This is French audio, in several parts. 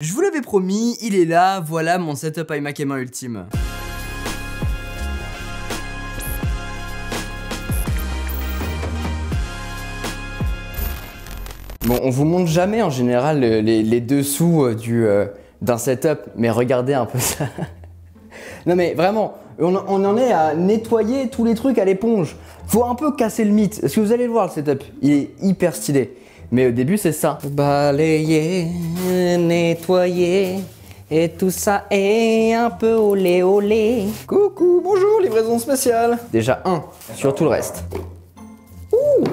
Je vous l'avais promis, il est là, voilà mon setup iMac M1 ultime. Bon, on vous montre jamais en général les dessous d'un setup, mais regardez un peu ça. Non mais vraiment, on en est à nettoyer tous les trucs à l'éponge. Faut un peu casser le mythe, parce que vous allez le voir le setup, il est hyper stylé. Mais au début c'est ça. Balayer, nettoyer, et tout ça est un peu olé olé. Coucou, bonjour, livraison spéciale. Déjà un, sur tout le reste. Ouh.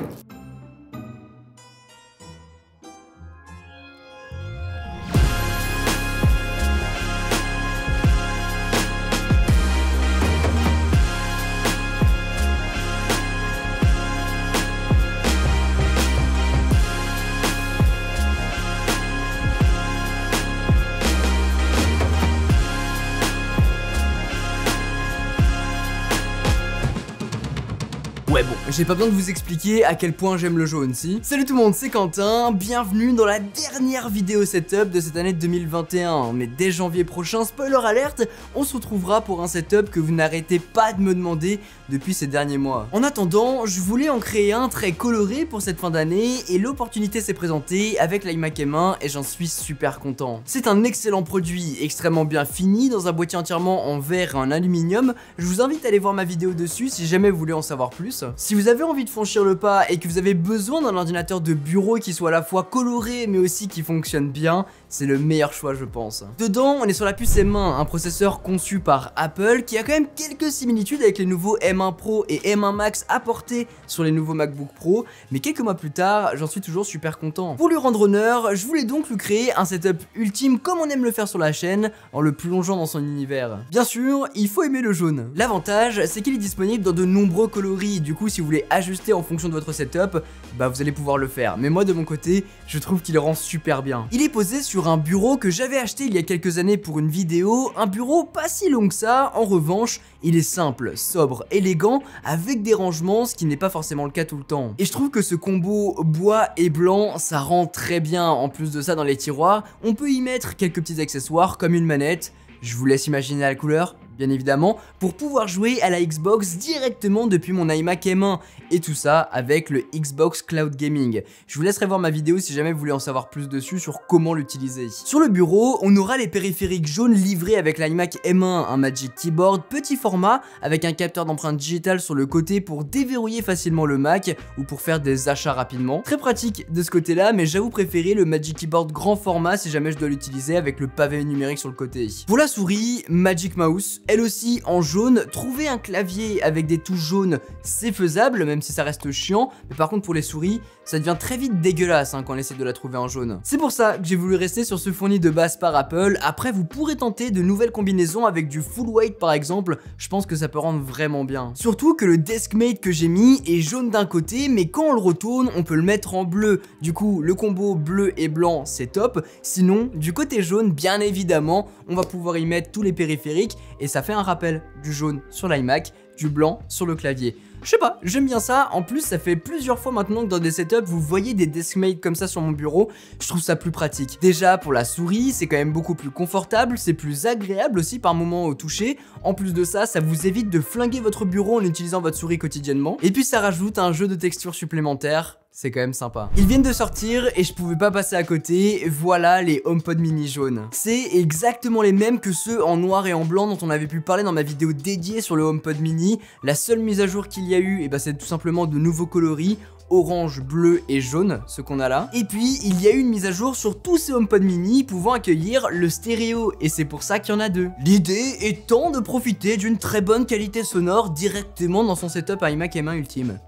Ouais bon, j'ai pas besoin de vous expliquer à quel point j'aime le jaune, si. Salut tout le monde, c'est Quentin, bienvenue dans la dernière vidéo setup de cette année 2021. Mais dès janvier prochain, spoiler alerte, on se retrouvera pour un setup que vous n'arrêtez pas de me demander depuis ces derniers mois. En attendant, je voulais en créer un très coloré pour cette fin d'année et l'opportunité s'est présentée avec l'iMac M1 et j'en suis super content. C'est un excellent produit, extrêmement bien fini, dans un boîtier entièrement en verre et en aluminium. Je vous invite à aller voir ma vidéo dessus si jamais vous voulez en savoir plus. Si vous avez envie de franchir le pas et que vous avez besoin d'un ordinateur de bureau qui soit à la fois coloré mais aussi qui fonctionne bien, c'est le meilleur choix je pense. Dedans, on est sur la puce M1, un processeur conçu par Apple qui a quand même quelques similitudes avec les nouveaux M1 Pro et M1 Max apportés sur les nouveaux MacBook Pro, mais quelques mois plus tard, j'en suis toujours super content. Pour lui rendre honneur, je voulais donc lui créer un setup ultime comme on aime le faire sur la chaîne, en le plongeant dans son univers. Bien sûr, il faut aimer le jaune. L'avantage, c'est qu'il est disponible dans de nombreux coloris, du coup si vous voulez ajuster en fonction de votre setup, bah vous allez pouvoir le faire. Mais moi de mon côté, je trouve qu'il rend super bien. Il est posé sur un bureau que j'avais acheté il y a quelques années pour une vidéo, un bureau pas si long que ça, en revanche, il est simple, sobre, élégant, avec des rangements, ce qui n'est pas forcément le cas tout le temps. Et je trouve que ce combo bois et blanc, ça rend très bien. En plus de ça, dans les tiroirs, on peut y mettre quelques petits accessoires comme une manette. Je vous laisse imaginer la couleur, bien évidemment, pour pouvoir jouer à la Xbox directement depuis mon iMac M1 et tout ça avec le Xbox Cloud Gaming. Je vous laisserai voir ma vidéo si jamais vous voulez en savoir plus dessus sur comment l'utiliser. Sur le bureau, on aura les périphériques jaunes livrés avec l'iMac M1, un Magic Keyboard petit format avec un capteur d'empreinte digitale sur le côté pour déverrouiller facilement le Mac ou pour faire des achats rapidement. Très pratique de ce côté-là, mais j'avoue préférer le Magic Keyboard grand format si jamais je dois l'utiliser avec le pavé numérique sur le côté. Pour la souris, Magic Mouse, elle aussi en jaune. Trouver un clavier avec des touches jaunes, c'est faisable, même si ça reste chiant, mais par contre pour les souris, ça devient très vite dégueulasse quand on essaie de la trouver en jaune. C'est pour ça que j'ai voulu rester sur ce fourni de base par Apple. Après, vous pourrez tenter de nouvelles combinaisons avec du full white par exemple, je pense que ça peut rendre vraiment bien. Surtout que le Deskmate que j'ai mis est jaune d'un côté, mais quand on le retourne, on peut le mettre en bleu. Du coup, le combo bleu et blanc, c'est top. Sinon, du côté jaune, bien évidemment, on va pouvoir y mettre tous les périphériques et ça fait un rappel du jaune sur l'iMac, du blanc sur le clavier. Je sais pas, j'aime bien ça. En plus, ça fait plusieurs fois maintenant que dans des setups, vous voyez des Deskmate comme ça sur mon bureau. Je trouve ça plus pratique. Déjà, pour la souris, c'est quand même beaucoup plus confortable. C'est plus agréable aussi par moment au toucher. En plus de ça, ça vous évite de flinguer votre bureau en utilisant votre souris quotidiennement. Et puis, ça rajoute un jeu de texture supplémentaire. C'est quand même sympa. Ils viennent de sortir et je pouvais pas passer à côté. Voilà les HomePod mini jaunes. C'est exactement les mêmes que ceux en noir et en blanc dont on avait pu parler dans ma vidéo dédiée sur le HomePod mini. La seule mise à jour qu'il y a eu, c'est tout simplement de nouveaux coloris. Orange, bleu et jaune, ce qu'on a là. Et puis, il y a eu une mise à jour sur tous ces HomePod mini pouvant accueillir le stéréo, et c'est pour ça qu'il y en a deux. L'idée étant de profiter d'une très bonne qualité sonore directement dans son setup iMac M1 ultime.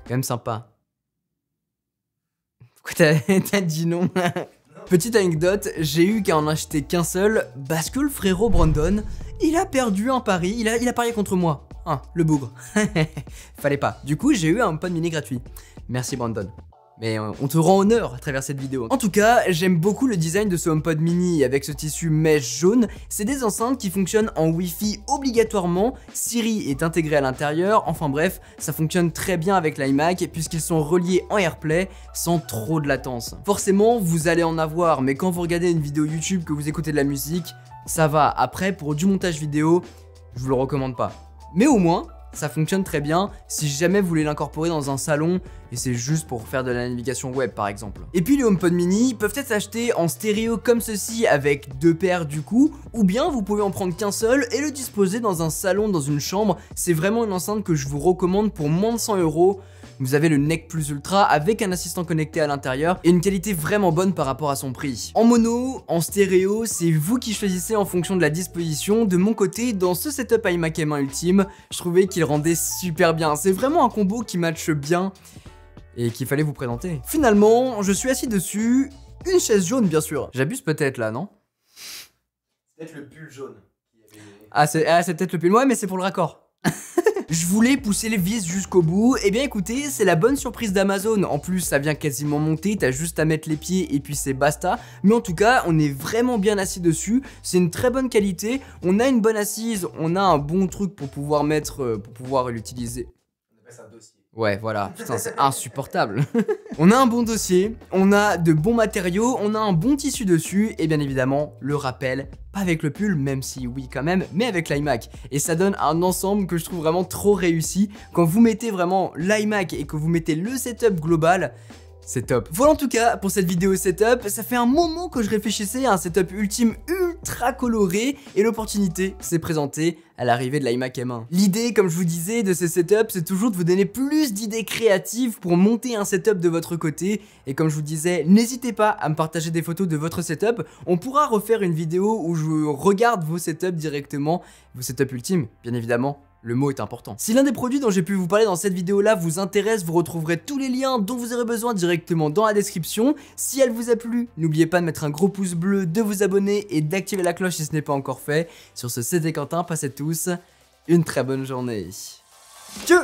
Quand même sympa. Pourquoi t'as dit non? Petite anecdote, j'ai eu qu'à en acheter qu'un seul, parce que le frérot Brandon, il a perdu un pari, il a parié contre moi. Ah, le bougre. Fallait pas. Du coup, j'ai eu un HomePod mini gratuit. Merci Brandon. Mais on te rend honneur à travers cette vidéo. En tout cas, j'aime beaucoup le design de ce HomePod mini avec ce tissu mèche jaune. C'est des enceintes qui fonctionnent en Wi-Fi obligatoirement, Siri est intégré à l'intérieur, enfin bref, ça fonctionne très bien avec l'iMac puisqu'ils sont reliés en AirPlay sans trop de latence. Forcément, vous allez en avoir, mais quand vous regardez une vidéo YouTube, que vous écoutez de la musique, ça va. Après, pour du montage vidéo, je vous le recommande pas. Mais au moins, ça fonctionne très bien si jamais vous voulez l'incorporer dans un salon et c'est juste pour faire de la navigation web par exemple. Et puis les HomePod mini peuvent être achetés en stéréo comme ceci avec 2 paires du coup, ou bien vous pouvez en prendre qu'un seul et le disposer dans un salon, dans une chambre. C'est vraiment une enceinte que je vous recommande pour moins de 100 €. Vous avez le Nec Plus Ultra avec un assistant connecté à l'intérieur et une qualité vraiment bonne par rapport à son prix. En mono, en stéréo, c'est vous qui choisissez en fonction de la disposition. De mon côté, dans ce setup iMac M1 Ultime, je trouvais qu'il rendait super bien. C'est vraiment un combo qui matche bien et qu'il fallait vous présenter. Finalement, je suis assis dessus, une chaise jaune bien sûr. J'abuse peut-être là, non? C'est peut-être le pull jaune. Ah, c'est peut-être le pull, ouais, mais c'est pour le raccord. Je voulais pousser les vis jusqu'au bout, et bien écoutez, c'est la bonne surprise d'Amazon. En plus, ça vient quasiment monter, t'as juste à mettre les pieds et puis c'est basta. Mais en tout cas, on est vraiment bien assis dessus, c'est une très bonne qualité, on a une bonne assise, on a un bon truc pour pouvoir mettre, pour pouvoir l'utiliser. On appelle ça un dossier. Ouais, voilà, putain, c'est insupportable. On a un bon dossier, on a de bons matériaux, on a un bon tissu dessus, et bien évidemment, le rappel, pas avec le pull, même si oui quand même, mais avec l'iMac. Et ça donne un ensemble que je trouve vraiment trop réussi. Quand vous mettez vraiment l'iMac et que vous mettez le setup global, c'est top. Voilà en tout cas pour cette vidéo setup, ça fait un moment que je réfléchissais à un setup ultime ultra coloré et l'opportunité s'est présentée à l'arrivée de l'iMac M1. L'idée, comme je vous disais, de ces setups, c'est toujours de vous donner plus d'idées créatives pour monter un setup de votre côté. Et comme je vous disais, n'hésitez pas à me partager des photos de votre setup. On pourra refaire une vidéo où je regarde vos setups directement, vos setups ultimes, bien évidemment. Le mot est important. Si l'un des produits dont j'ai pu vous parler dans cette vidéo là vous intéresse, vous retrouverez tous les liens dont vous aurez besoin directement dans la description. Si elle vous a plu, n'oubliez pas de mettre un gros pouce bleu, de vous abonner et d'activer la cloche si ce n'est pas encore fait. Sur ce, c'était Quentin, passez tous une très bonne journée. Tchau!